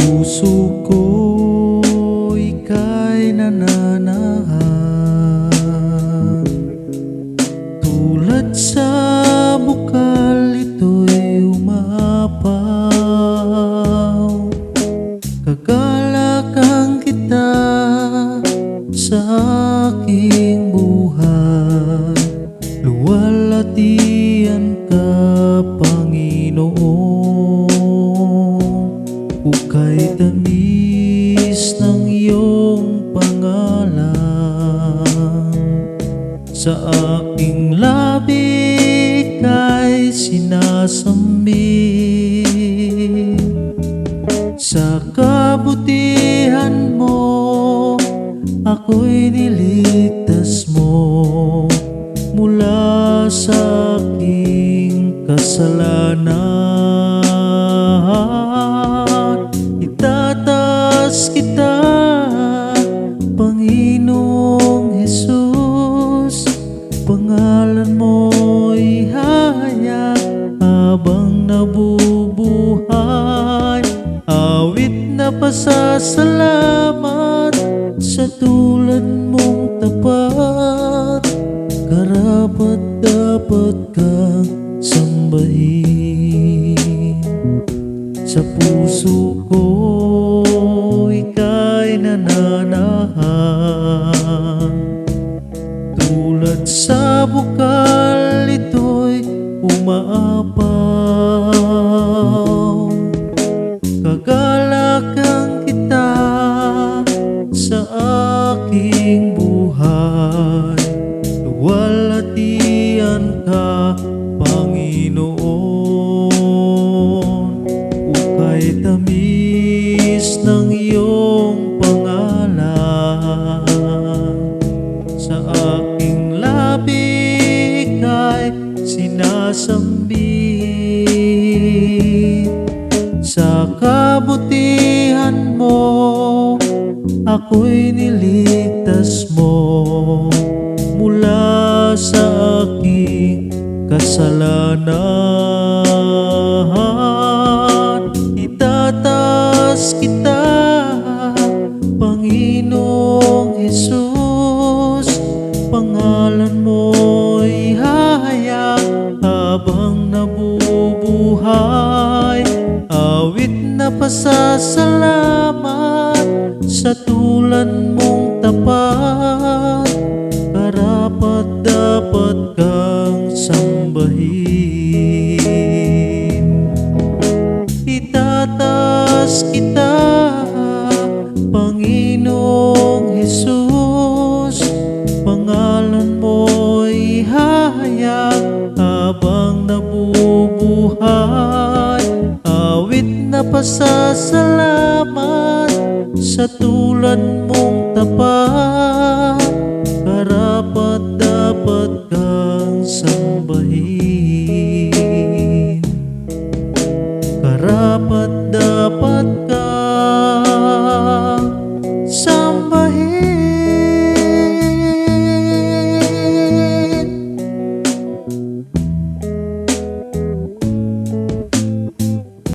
puso ko ika'y nananahan. Tulad sa bukal ito'y umapaw. Kagalakan kita sa aking buhay. Luwalhatian ka, Panginoon. Uka'y tamis ng iyong pangalan. Sa aking labi ika'y sinasambit. Sa kabutihan mo ako'y niligtas mo mula sa aking kasalanan. Itataas kita, Panginoong Jesus. Pangalan mo'y hayak habang nabubuhay. Awit na pasasalamat sa tulad mong tapat. Karapat dapat kang sambahin. Sa puso ko ika'y nananahan. Tulad sa bukal ito'y umaapaw. Kagalakan kita sa aking buhay. Luwalhatian ka, Panginoon. Uka'y tamis ng iyong pangalan. Sa aking labi ika'y sinasambit. Sa kabutihan mo ako'y niligtas mo mula sa aking kasalanan. Itataas kita, Panginoong Jesus. Pangalan mo'y hayak habang nabubuhay. Awit na pasasalamat sa tulad mong tapat. Karapat dapat kang sambahin. Itataas kita, Panginoong Jesus. Pangalan mo'y hayak habang nabubuhay. Awit na pasasalamat sa tulad mong tapat. Karapat dapat kang sambahin.